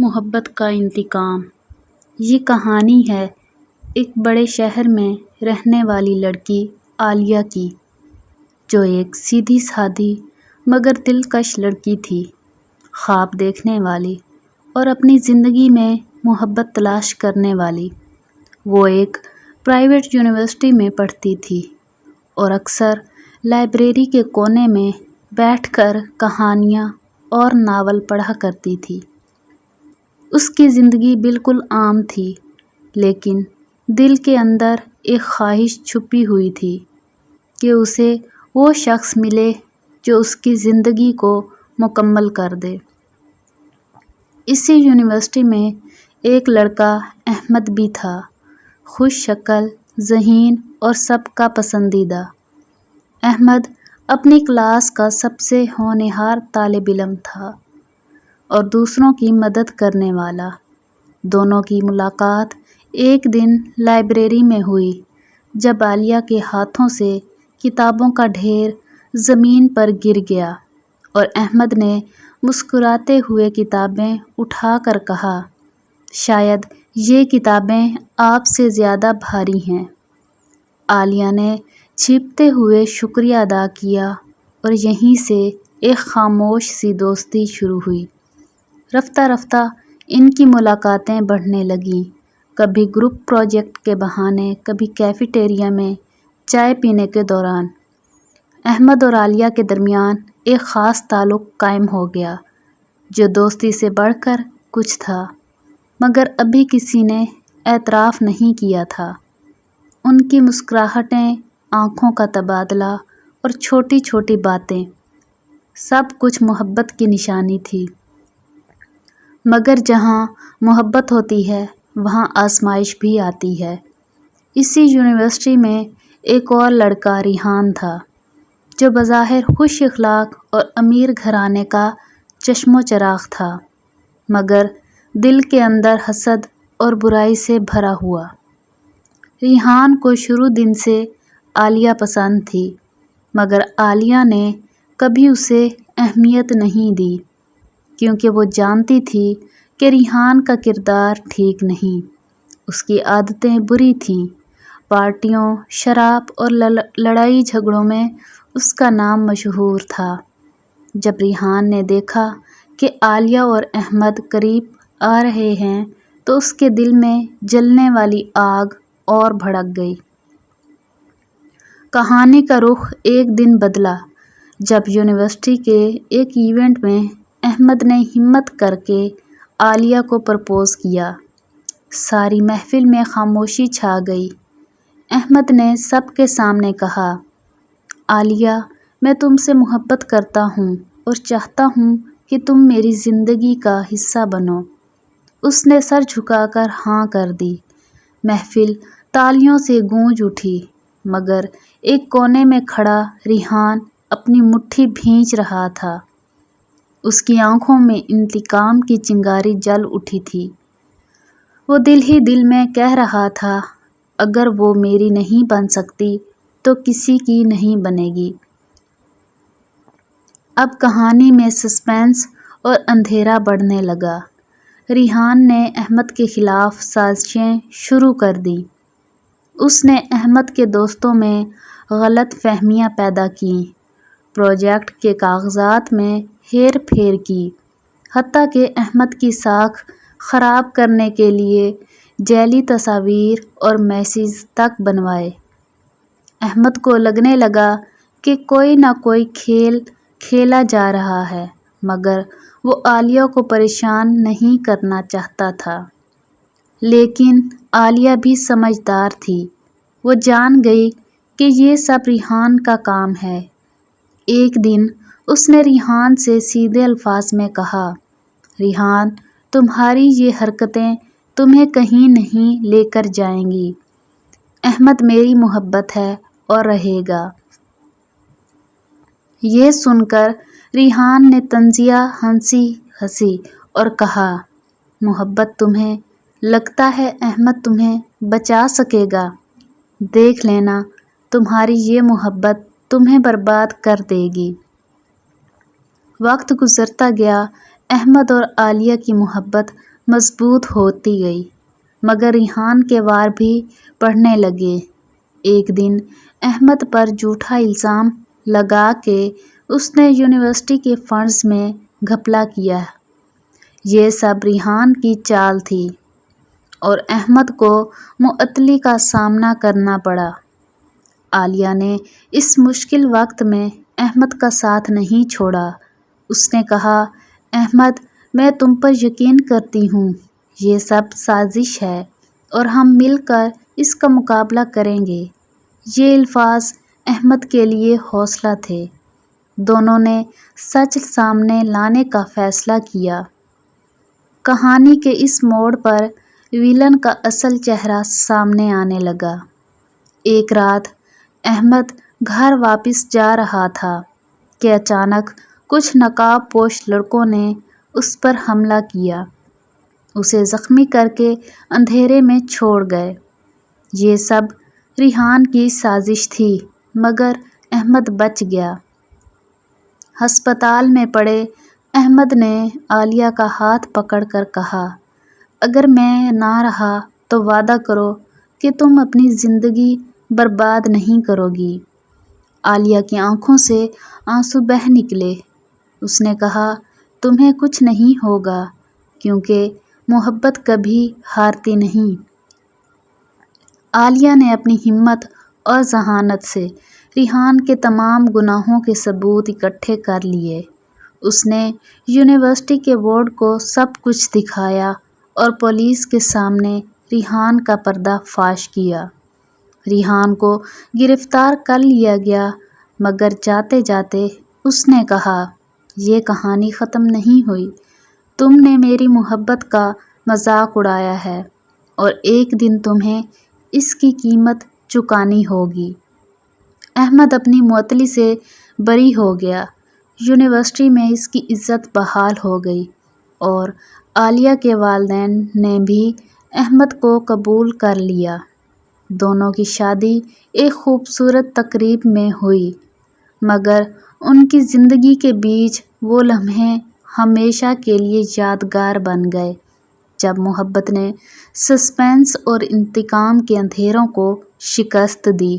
محبت کا انتقام۔ یہ کہانی ہے ایک بڑے شہر میں رہنے والی لڑکی عالیہ کی، جو ایک سیدھی سادھی مگر دلکش لڑکی تھی، خواب دیکھنے والی اور اپنی زندگی میں محبت تلاش کرنے والی۔ وہ ایک پرائیویٹ یونیورسٹی میں پڑھتی تھی اور اکثر لائبریری کے کونے میں بیٹھ کر کہانیاں اور ناول پڑھا کرتی تھی۔ اس کی زندگی بالکل عام تھی، لیکن دل کے اندر ایک خواہش چھپی ہوئی تھی کہ اسے وہ شخص ملے جو اس کی زندگی کو مکمل کر دے۔ اسی یونیورسٹی میں ایک لڑکا احمد بھی تھا، خوش شکل، ذہین اور سب کا پسندیدہ۔ احمد اپنی کلاس کا سب سے ہونہار طالب علم تھا اور دوسروں کی مدد کرنے والا۔ دونوں کی ملاقات ایک دن لائبریری میں ہوئی، جب عالیہ کے ہاتھوں سے کتابوں کا ڈھیر زمین پر گر گیا اور احمد نے مسکراتے ہوئے کتابیں اٹھا کر کہا، "شاید یہ کتابیں آپ سے زیادہ بھاری ہیں۔" عالیہ نے چیختے ہوئے شکریہ ادا کیا اور یہیں سے ایک خاموش سی دوستی شروع ہوئی۔ رفتہ رفتہ ان کی ملاقاتیں بڑھنے لگیں، کبھی گروپ پروجیکٹ کے بہانے، کبھی کیفے ٹیریا میں چائے پینے کے دوران۔ احمد اور عالیہ کے درمیان ایک خاص تعلق قائم ہو گیا، جو دوستی سے بڑھ کر کچھ تھا، مگر ابھی کسی نے اعتراف نہیں کیا تھا۔ ان کی مسکراہٹیں، آنکھوں کا تبادلہ اور چھوٹی چھوٹی باتیں، سب کچھ محبت کی نشانی تھی۔ مگر جہاں محبت ہوتی ہے، وہاں آزمائش بھی آتی ہے۔ اسی یونیورسٹی میں ایک اور لڑکا ریحان تھا، جو بظاہر خوش اخلاق اور امیر گھرانے کا چشم و چراغ تھا، مگر دل کے اندر حسد اور برائی سے بھرا ہوا۔ ریحان کو شروع دن سے عالیہ پسند تھی، مگر عالیہ نے کبھی اسے اہمیت نہیں دی، کیونکہ وہ جانتی تھی کہ ریحان کا کردار ٹھیک نہیں، اس کی عادتیں بری تھیں۔ پارٹیوں، شراب اور لڑائی جھگڑوں میں اس کا نام مشہور تھا۔ جب ریحان نے دیکھا کہ عالیہ اور احمد قریب آ رہے ہیں تو اس کے دل میں جلنے والی آگ اور بھڑک گئی۔ کہانی کا رخ ایک دن بدلا، جب یونیورسٹی کے ایک ایونٹ میں احمد نے ہمت کر کے عالیہ کو پرپوز کیا۔ ساری محفل میں خاموشی چھا گئی۔ احمد نے سب کے سامنے کہا، "عالیہ، میں تم سے محبت کرتا ہوں اور چاہتا ہوں کہ تم میری زندگی کا حصہ بنو۔" اس نے سر جھکا کر ہاں کر دی۔ محفل تالیوں سے گونج اٹھی، مگر ایک کونے میں کھڑا ریحان اپنی مٹھی بھینچ رہا تھا۔ اس کی آنکھوں میں انتقام کی چنگاری جل اٹھی تھی۔ وہ دل ہی دل میں کہہ رہا تھا، "اگر وہ میری نہیں بن سکتی تو کسی کی نہیں بنے گی۔" اب کہانی میں سسپینس اور اندھیرا بڑھنے لگا۔ ریحان نے احمد کے خلاف سازشیں شروع کر دیں۔ اس نے احمد کے دوستوں میں غلط فہمیاں پیدا کیں، پروجیکٹ کے کاغذات میں ہیر پھیر کی، حتیٰ کہ احمد کی ساکھ خراب کرنے کے لیے جعلی تصاویر اور میسیج تک بنوائے۔ احمد کو لگنے لگا کہ کوئی نہ کوئی کھیل کھیلا جا رہا ہے، مگر وہ عالیہ کو پریشان نہیں کرنا چاہتا تھا۔ لیکن عالیہ بھی سمجھدار تھی، وہ جان گئی کہ یہ سب ریحان کا کام ہے۔ ایک دن اس نے ریحان سے سیدھے الفاظ میں کہا، "ریحان، تمہاری یہ حرکتیں تمہیں کہیں نہیں لے کر جائیں گی۔ احمد میری محبت ہے اور رہے گا۔" یہ سن کر ریحان نے طنزیہ ہنسی اور کہا، "محبت تمہیں لگتا ہے احمد تمہیں بچا سکے گا؟ دیکھ لینا، تمہاری یہ محبت تمہیں برباد کر دے گی۔" وقت گزرتا گیا، احمد اور عالیہ کی محبت مضبوط ہوتی گئی، مگر ریحان کے وار بھی بڑھنے لگے۔ ایک دن احمد پر جھوٹا الزام لگا کے اس نے یونیورسٹی کے فنڈز میں گھپلا کیا۔ یہ سب ریحان کی چال تھی اور احمد کو معطلی کا سامنا کرنا پڑا۔ عالیہ نے اس مشکل وقت میں احمد کا ساتھ نہیں چھوڑا۔ اس نے کہا، احمد، میں تم پر یقین کرتی ہوں، یہ سب سازش ہے اور ہم مل کر اس کا مقابلہ کریں گے۔ یہ الفاظ احمد کے لیے حوصلہ تھے۔ دونوں نے سچ سامنے لانے کا فیصلہ کیا۔ کہانی کے اس موڑ پر ویلن کا اصل چہرہ سامنے آنے لگا۔ ایک رات احمد گھر واپس جا رہا تھا کہ اچانک کچھ نقاب پوش لڑکوں نے اس پر حملہ کیا، اسے زخمی کر کے اندھیرے میں چھوڑ گئے۔ یہ سب ریحان کی سازش تھی، مگر احمد بچ گیا۔ ہسپتال میں پڑے احمد نے عالیہ کا ہاتھ پکڑ کر کہا، اگر میں نہ رہا تو وعدہ کرو کہ تم اپنی زندگی برباد نہیں کرو گی۔ عالیہ کی آنکھوں سے آنسو بہہ نکلے۔ اس نے کہا، تمہیں کچھ نہیں ہوگا کیونکہ محبت کبھی ہارتی نہیں۔ عالیہ نے اپنی ہمت اور ذہانت سے ریحان کے تمام گناہوں کے ثبوت اکٹھے کر لیے۔ اس نے یونیورسٹی کے بورڈ کو سب کچھ دکھایا اور پولیس کے سامنے ریحان کا پردہ فاش کیا۔ ریحان کو گرفتار کر لیا گیا، مگر جاتے جاتے اس نے کہا، یہ کہانی ختم نہیں ہوئی۔ تم نے میری محبت کا مذاق اڑایا ہے اور ایک دن تمہیں اس کی قیمت چکانی ہوگی۔ احمد اپنی معطلی سے بری ہو گیا۔ یونیورسٹی میں اس کی عزت بحال ہو گئی اور عالیہ کے والدین نے بھی احمد کو قبول کر لیا۔ دونوں کی شادی ایک خوبصورت تقریب میں ہوئی، مگر ان کی زندگی کے بیچ وہ لمحے ہمیشہ کے لیے یادگار بن گئے جب محبت نے سسپینس اور انتقام کے اندھیروں کو شکست دی۔